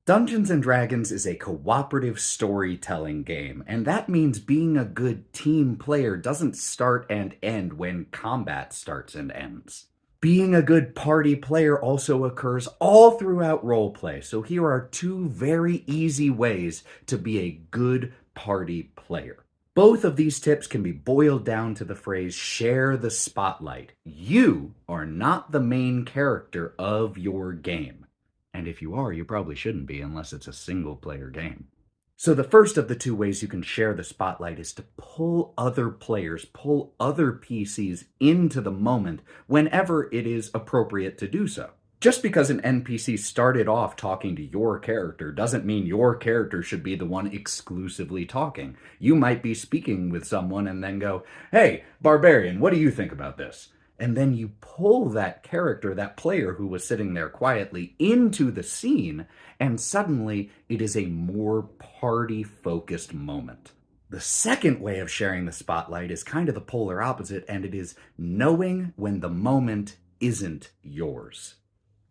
Dungeons and Dragons is a cooperative storytelling game, and that means being a good team player doesn't start and end when combat starts and ends. Being a good party player also occurs all throughout roleplay, so here are two very easy ways to be a good party player. Both of these tips can be boiled down to the phrase share the spotlight. You are not the main character of your game. And if you are, you probably shouldn't be unless it's a single player game. So the first of the two ways you can share the spotlight is to pull other players, pull other PCs into the moment whenever it is appropriate to do so. Just because an NPC started off talking to your character doesn't mean your character should be the one exclusively talking. You might be speaking with someone and then go, "Hey, Barbarian, what do you think about this?" And then you pull that character, that player who was sitting there quietly, into the scene, and suddenly it is a more party-focused moment. The second way of sharing the spotlight is kind of the polar opposite, and it is knowing when the moment isn't yours.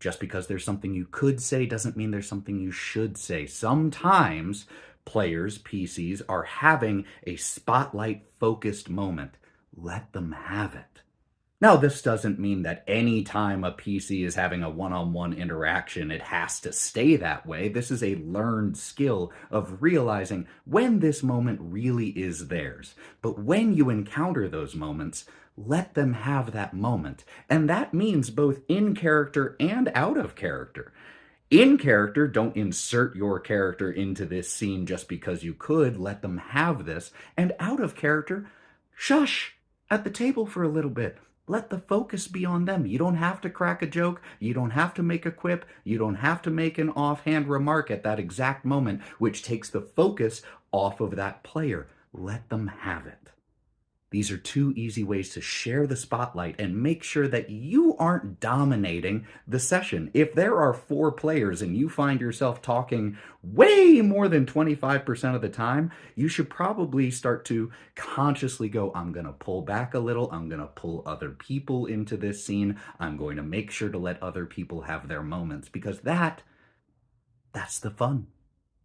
Just because there's something you could say doesn't mean there's something you should say. Sometimes players, PCs, are having a spotlight-focused moment. Let them have it. Now, this doesn't mean that any time a PC is having a one-on-one interaction, it has to stay that way. This is a learned skill of realizing when this moment really is theirs. But when you encounter those moments, let them have that moment. And that means both in character and out of character. In character, don't insert your character into this scene just because you could. Let them have this. And out of character, shush at the table for a little bit. Let the focus be on them. You don't have to crack a joke. You don't have to make a quip. You don't have to make an offhand remark at that exact moment, which takes the focus off of that player. Let them have it. These are two easy ways to share the spotlight and make sure that you aren't dominating the session. If there are 4 players and you find yourself talking way more than 25% of the time, you should probably start to consciously go, I'm going to pull back a little. I'm going to pull other people into this scene. I'm going to make sure to let other people have their moments because that's the fun.